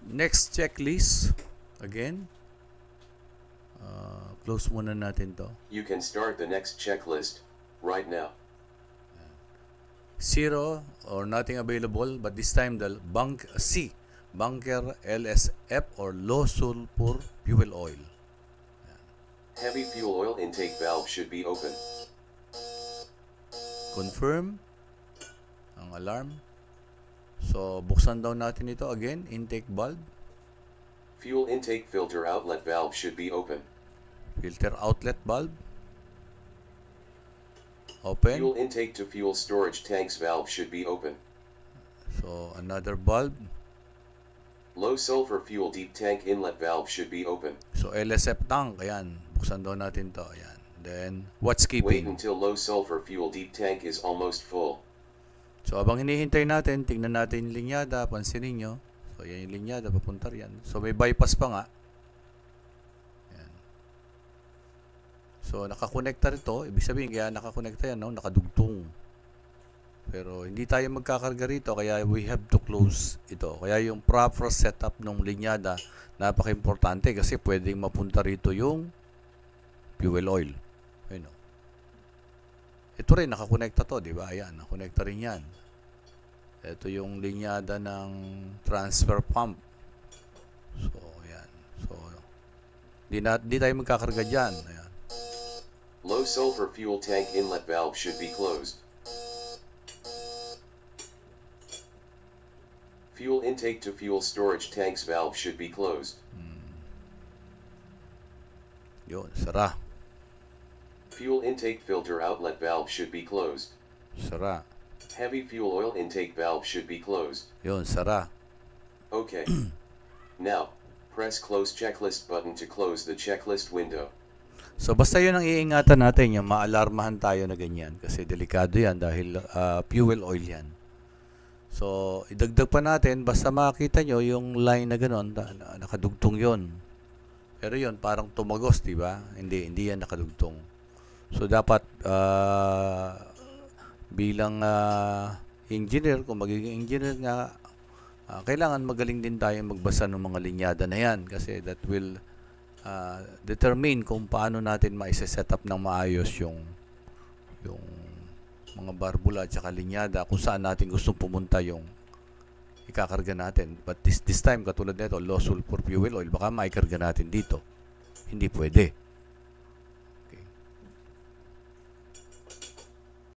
Next checklist. Again. Close muna natin to. You can start the next checklist right now. 0 or nothing available, but this time the C, bunker LSF or low sulfur fuel oil. Heavy fuel oil intake valve should be open. Confirm ang alarm. So buksan daw natin ito again, intake valve. Fuel intake filter outlet valve should be open. Filter outlet valve. Open. Fuel intake to fuel storage tanks valve should be open. So another valve. Low sulfur fuel deep tank inlet valve should be open. So LSF tank, ayan. Buksan daw natin to, ayan. Then what's Wait keeping? until low sulfur fuel deep tank is almost full. So habang hinihintay natin, tingnan natin yung linyada, pansinin nyo. So yan yung linyada, papunta riyan. So may bypass pa nga. Ayan. So nakakonekta rito, ibig sabihin kaya nakakonekta yan, no? Nakadugtong. Pero hindi tayo magkakarga rito, kaya we have to close ito. Kaya yung proper setup ng linyada, napaka-importante kasi pwedeng mapunta rito yung fuel oil. Ayun, no? Ito rin, nakakonekta to, di ba? Ayan, nakakonekta rin yan. Ito yung linyada ng transfer pump. So, ayan. So, di tayo magkakarga dyan. Ayan. Low sulfur fuel tank inlet valve should be closed. Fuel intake to fuel storage tanks valve should be closed. Yun, sara. Fuel intake filter outlet valve should be closed. Sara. Heavy fuel oil intake valve should be closed. Yun, sara. Okay. Now, press close checklist button to close the checklist window. So, basta yun ang iingatan natin, yung maalarmahan tayo na ganyan. Kasi delikado yan dahil fuel oil yan. So, idagdag pa natin, basta makita nyo yung line na gano'n, nakadugtong yon. Pero yun, parang tumagos, di ba? Hindi yan nakadugtong. So, dapat bilang engineer, kung magiging engineer nga, kailangan magaling din tayo magbasa ng mga linyada na yan. Kasi that will determine kung paano natin ma-set up ng maayos yung mga barbula at saka linyada kung saan natin gustong pumunta yung ikakarga natin. But this time, katulad nito, low sulfur fuel oil, baka maikarga natin dito. Hindi pwede.